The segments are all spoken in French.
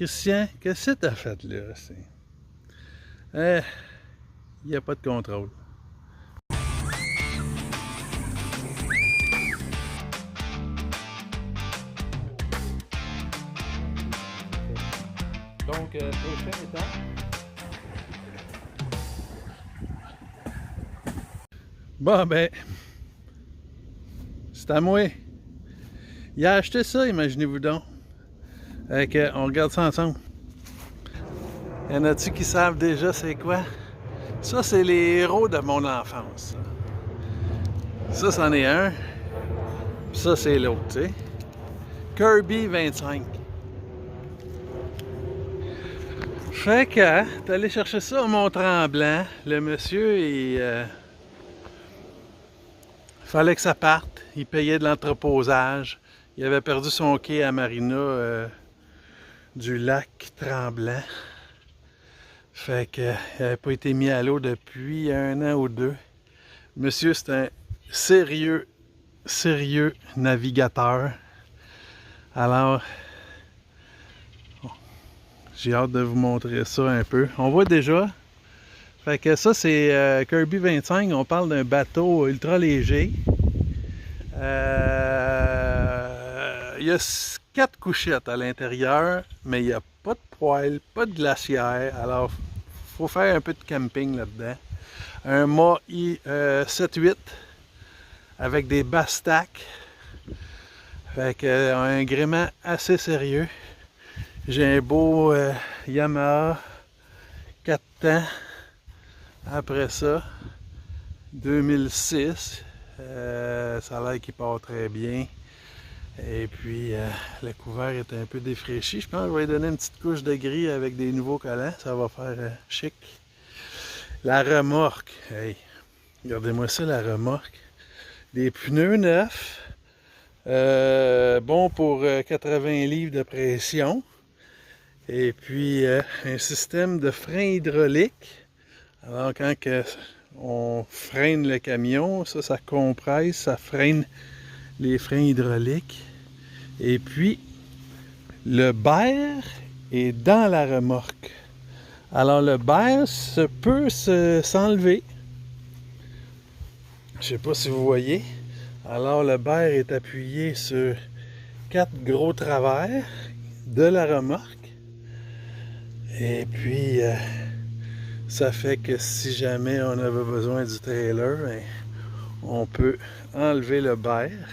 Christian, qu'est-ce que t'as fait là? Il n'y a pas de contrôle. Donc, prochaine étape. Bon, ben, c'est à moi. Il a acheté ça, imaginez-vous donc. On regarde ça ensemble. Y en a-tu qui savent déjà c'est quoi? Ça, c'est les héros de mon enfance. Ça, c'en est un. Ça, c'est l'autre, tu sais. Kirby 25. Fait que, t'es allé chercher ça au Mont-Tremblant. Le monsieur, il fallait que ça parte. Il payait de l'entreposage. Il avait perdu son quai à Marina du lac Tremblant. Fait que, il n'avait pas été mis à l'eau depuis 1 an ou 2. Monsieur, c'est un sérieux navigateur. Alors, j'ai hâte de vous montrer ça un peu. On voit déjà. Fait que ça, c'est Kirby 25. On parle d'un bateau ultra léger. Il y a 4 couchettes à l'intérieur, mais il n'y a pas de poêle, pas de glacière. Alors, il faut faire un peu de camping là-dedans. Un mât 7-8 avec des bastacks. Fait que un gréement assez sérieux. J'ai un beau Yamaha 4 temps. Après ça, 2006. Ça a l'air qu'il part très bien. Et puis, le couvert est un peu défraîchi. Je pense que je vais lui donner une petite couche de gris avec des nouveaux collants. Ça va faire chic. La remorque. Hey, regardez-moi ça, la remorque. Des pneus neufs. Bon pour 80 livres de pression. Et puis, un système de frein hydraulique. Alors, quand on freine le camion, ça compresse, ça freine les freins hydrauliques. Et puis, le berre est dans la remorque. Alors, le berre peut s'enlever. Je ne sais pas si vous voyez. Alors, le berre est appuyé sur 4 gros travers de la remorque. Et puis, ça fait que si jamais on avait besoin du trailer, ben, on peut enlever le berre.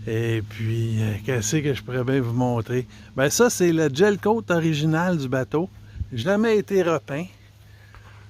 Et puis, qu'est-ce que je pourrais bien vous montrer? Ben ça, c'est le gel coat original du bateau. Jamais été repeint.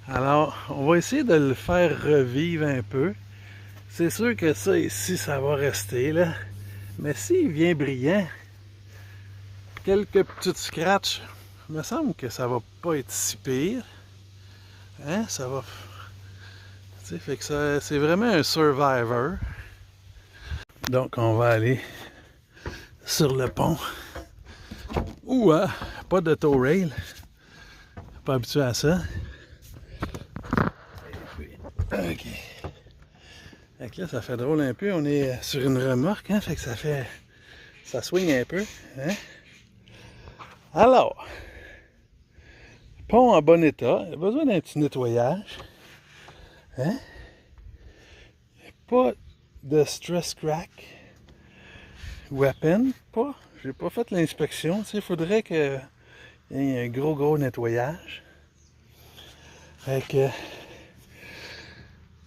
Alors, on va essayer de le faire revivre un peu. C'est sûr que ça ici, ça va rester là. Mais s'il vient brillant, quelques petites scratches, il me semble que ça va pas être si pire. Hein? Ça va... Tu sais, fait que ça, c'est vraiment un survivor. Donc, on va aller sur le pont. Ouh, pas de tow rail. Pas habitué à ça. OK. Fait que là, ça fait drôle un peu. On est sur une remorque, hein? Fait que ça swing un peu. Hein? Alors, pont en bon état. Il a besoin d'un petit nettoyage. Hein? Pas de stress crack ou à peine pas. J'ai pas fait l'inspection. Il faudrait qu'il y ait un gros nettoyage. Fait que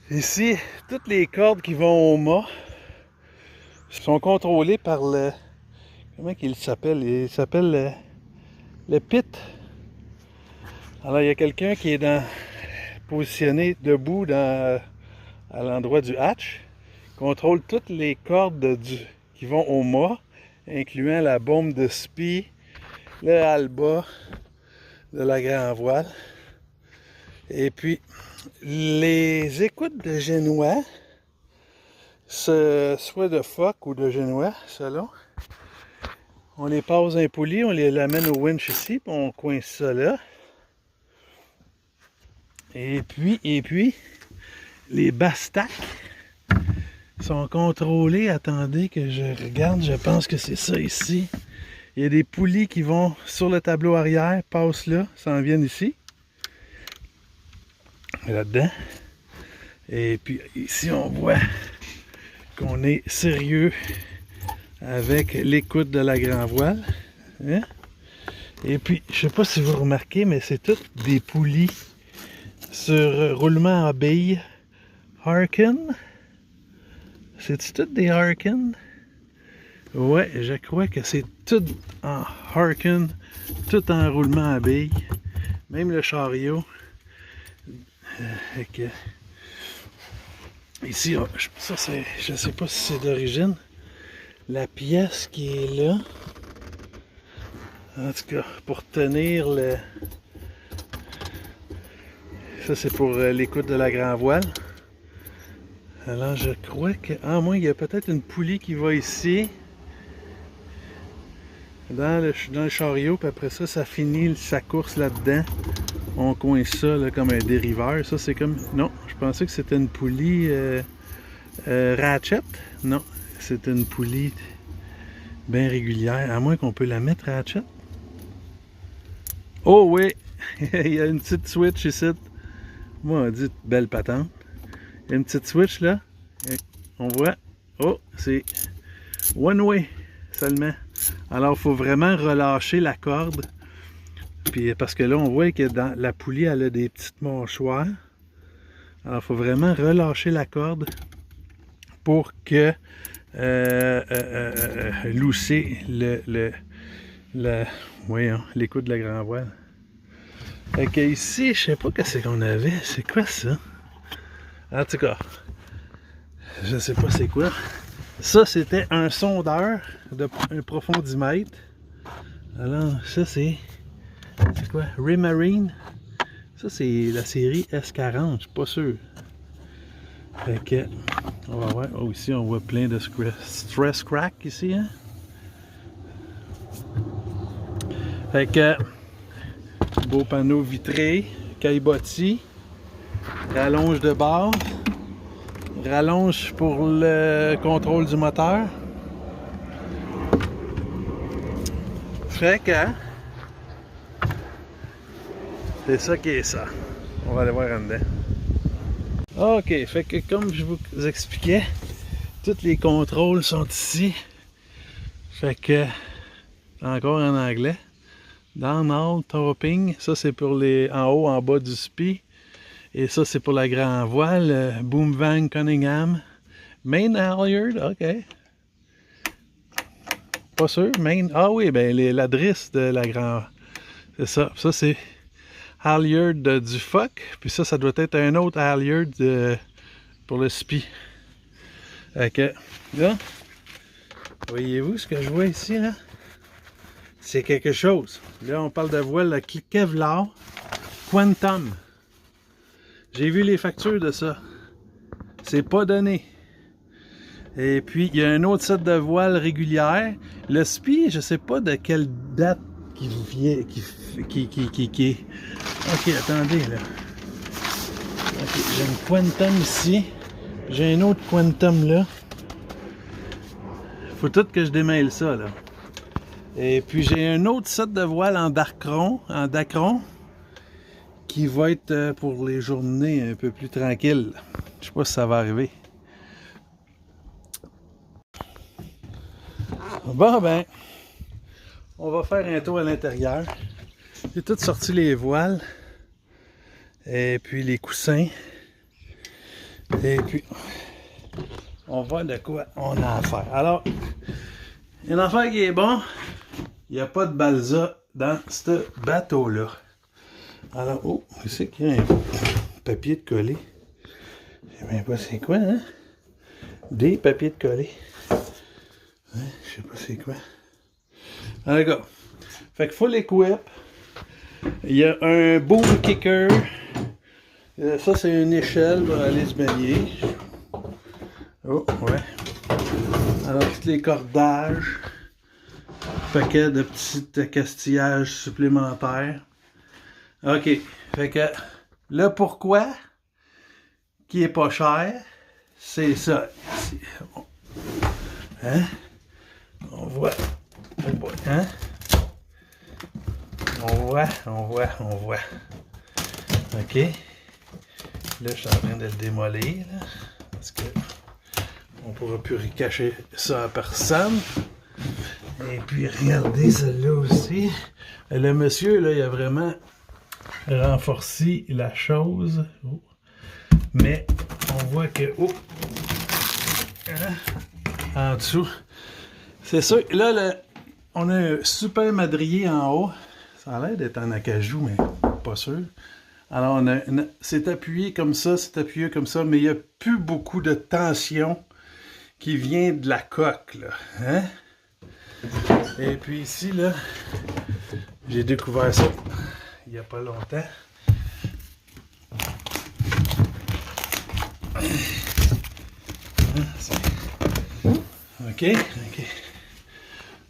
ici, toutes les cordes qui vont au mât sont contrôlées par le... Comment il s'appelle? Il s'appelle le pit. Alors il y a quelqu'un qui est positionné debout à l'endroit du hatch. Contrôle toutes les cordes qui vont au mât, incluant la bombe de spi, le halba de la grand voile. Et puis, les écoutes de génois, soit de phoque ou de génois, selon, on les passe un poulie, on les amène au winch ici, puis on coince ça là. Et puis, les bastacks sont contrôlés. Attendez que je regarde, je pense que c'est ça ici. Il y a des poulies qui vont sur le tableau arrière, passent là, s'en viennent ici. Là-dedans. Et puis ici, on voit qu'on est sérieux avec l'écoute de la grand voile. Hein? Et puis, je sais pas si vous remarquez, mais c'est toutes des poulies sur roulement à billes Harken. C'est-tu toutes des Harken? Ouais, je crois que c'est tout en Harken, tout en roulement à billes. Même le chariot. Okay. Ici, ça c'est, je sais pas si c'est d'origine. La pièce qui est là. En tout cas, pour tenir le... Ça, c'est pour l'écoute de la grand voile. Alors, je crois que... Ah, moi, il y a peut-être une poulie qui va ici. Dans le chariot, puis après ça, ça finit sa course là-dedans. On coince ça là, comme un dériveur. Ça, c'est comme... Non, je pensais que c'était une poulie ratchet. Non, c'est une poulie bien régulière. À moins qu'on peut la mettre ratchet. Oh oui! Il y a une petite switch ici. Moi, on dit belle patente. Il y a une petite switch là. On voit. Oh, c'est one way seulement. Alors, il faut vraiment relâcher la corde. Puis, parce que là, on voit que dans la poulie, elle a des petites mâchoires. Alors, il faut vraiment relâcher la corde pour que lousser l'écoute de la grand voile. Fait que ici, je sais pas qu'est-ce qu'on avait. C'est quoi ça? En tout cas, je sais pas c'est quoi. Ça, c'était un sondeur de un profondimètre. Alors, ça, c'est quoi? Raymarine. Ça, c'est la série S40, je suis pas sûr. Fait que, on va voir. Oh, ici, on voit plein de stress crack ici. Hein? Fait que, beau panneau vitré, caillebotis, rallonge de base, rallonge pour le contrôle du moteur. Fait que, c'est ça qui est ça. On va aller voir en dedans. Ok, fait que comme je vous expliquais, tous les contrôles sont ici. Fait que, encore en anglais. Down, all, topping, ça c'est pour les en haut, en bas du spi. Et ça c'est pour la grand voile, Boom Van Cunningham. Main halyard, ok. Pas sûr, main. Ah oui, ben la drisse de la grand. C'est ça. Ça c'est halyard du Fock. Puis ça doit être un autre halyard pour le spi. Ok. Là, voyez-vous ce que je vois ici là? C'est quelque chose. Là, on parle de voile Kevlar Quantum. J'ai vu les factures de ça. C'est pas donné. Et puis, il y a un autre set de voile régulière. Le SPI, je sais pas de quelle date qui vient, qui est. Ok, attendez, là. Ok, j'ai une Quantum ici. J'ai un autre Quantum là. Faut tout que je démêle ça, là. Et puis j'ai un autre set de voile en Dacron, qui va être pour les journées un peu plus tranquilles. Je sais pas si ça va arriver. Bon ben, on va faire un tour à l'intérieur. J'ai tout sorti les voiles. Et puis les coussins. Et puis, on voit de quoi on a à faire. Alors, une affaire qui est bon. Il n'y a pas de balsa dans ce bateau-là. Alors, oh, je sais qu'il y a un papier de coller. Je sais même pas c'est quoi, hein? Des papiers de coller. Hein? Je sais pas c'est quoi. Alors, gars. Fait que full equip. Il y a un boom kicker. Ça, c'est une échelle pour aller se baigner. Oh, ouais. Alors, tous les cordages. Paquet de petits castillages supplémentaires. Ok, fait que le pourquoi qui est pas cher, c'est ça. Hein? On voit Oh boy, hein? On voit. OK. Là, je suis en train de le démolir, là, parce que on ne pourra plus cacher ça à personne. Et puis, regardez celle-là aussi. Le monsieur, là, il a vraiment renforcé la chose. Oh. Mais on voit que... Oh, hein, en dessous. C'est sûr, là, on a un super madrier en haut. Ça a l'air d'être en acajou, mais pas sûr. Alors, c'est appuyé comme ça, mais il n'y a plus beaucoup de tension qui vient de la coque, là. Hein? Et puis ici, là, j'ai découvert ça il n'y a pas longtemps. OK.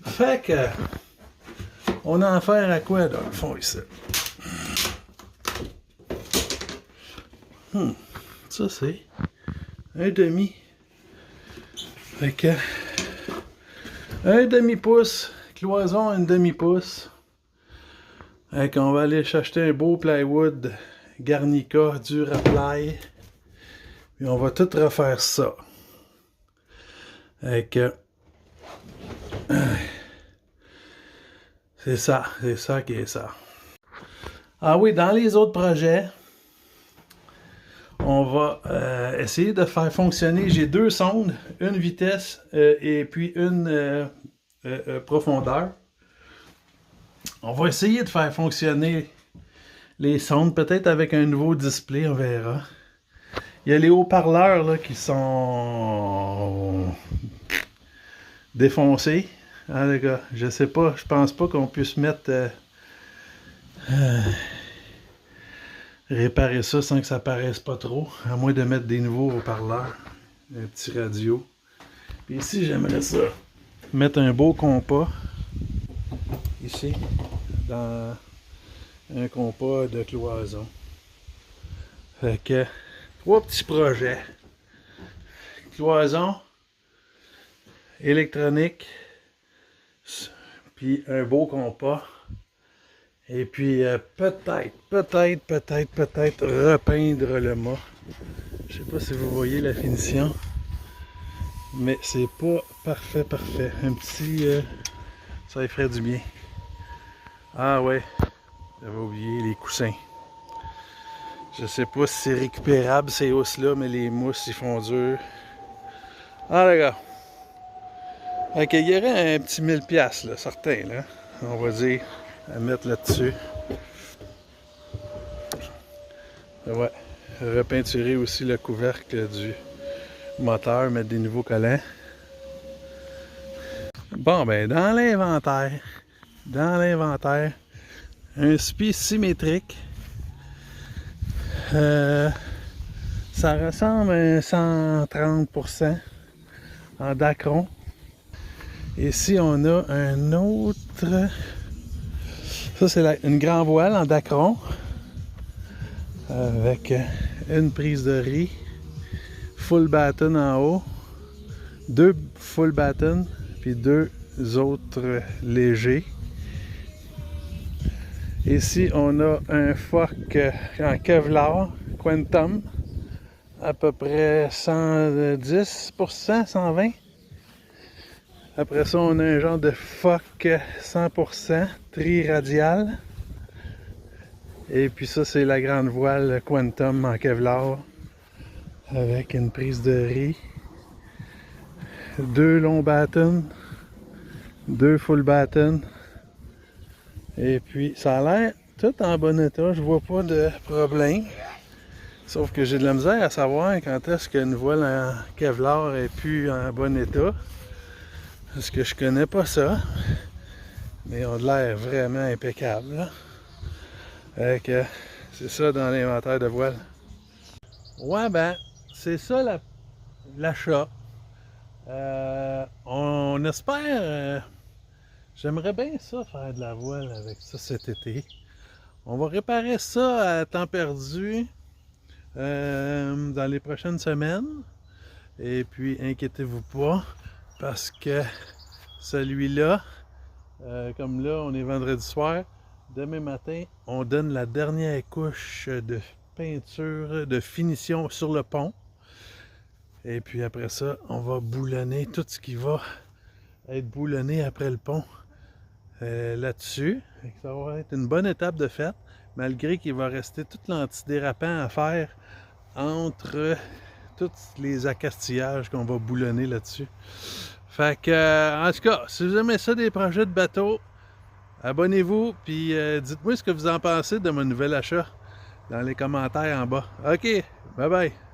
Fait que, on a affaire à quoi, dans le fond, ici? Ça, c'est un demi. Fait que, un demi-pouce, cloison, un demi-pouce. Fait qu'on va aller chercher un beau plywood Garnica dur à ply. Puis on va tout refaire ça. Fait que, c'est ça qui est ça. Ah oui, dans les autres projets, on va essayer de faire fonctionner. J'ai 2 sondes, une vitesse et puis une profondeur. On va essayer de faire fonctionner les sondes, peut-être avec un nouveau display, on verra. Il y a les haut-parleurs là, qui sont défoncés. Hein, les gars, je sais pas, je pense pas qu'on puisse mettre réparer ça sans que ça paraisse pas trop, à moins de mettre des nouveaux haut-parleurs, un petit radio. Puis ici, j'aimerais ça mettre un beau compas ici, dans un compas de cloison. Fait que 3 petits projets. Cloison, électronique, puis un beau compas. Et puis peut-être repeindre le mât. Je sais pas si vous voyez la finition. Mais c'est pas parfait. Un petit... ça y ferait du bien. Ah ouais, j'avais oublié les coussins. Je sais pas si c'est récupérable ces housses-là, mais les mousses ils font dur. Ah les gars. Ok, il y aurait un petit 1000$, là, certain, là. On va dire, à mettre là-dessus. Ouais. Repeinturer aussi le couvercle du moteur, mettre des nouveaux collants. Bon, ben, dans l'inventaire, un spi symétrique. Ça ressemble à un 130% en Dacron. Ici, on a un autre. Ça, c'est une grand voile en Dacron. Avec une prise de riz. Full batten en haut. 2 full batten. Puis 2 autres légers. Ici, on a un Foc en Kevlar Quantum. À peu près 110%, 120%. Après ça, on a un genre de Foc 100% tri-radial. Et puis ça, c'est la grande voile Quantum en Kevlar avec une prise de riz. 2 longs batten, 2 full batten. Et puis ça a l'air tout en bon état, je vois pas de problème. Sauf que j'ai de la misère à savoir quand est-ce qu'une voile en Kevlar est plus en bon état. Parce que je connais pas ça. Mais ils ont de l'air vraiment impeccable. Là. Fait que c'est ça dans l'inventaire de voile. Ouais ben, c'est ça l'achat. On espère... j'aimerais bien ça faire de la voile avec ça cet été. On va réparer ça à temps perdu dans les prochaines semaines. Et puis inquiétez-vous pas parce que celui-là Comme là, on est vendredi soir. Demain matin, on donne la dernière couche de peinture, de finition sur le pont. Et puis après ça, on va boulonner tout ce qui va être boulonné après le pont là-dessus. Ça va être une bonne étape de fête, malgré qu'il va rester tout l'antidérapant à faire entre tous les accastillages qu'on va boulonner là-dessus. Fait que, en tout cas, si vous aimez ça des projets de bateau, abonnez-vous, puis dites-moi ce que vous en pensez de mon nouvel achat dans les commentaires en bas. OK, bye bye!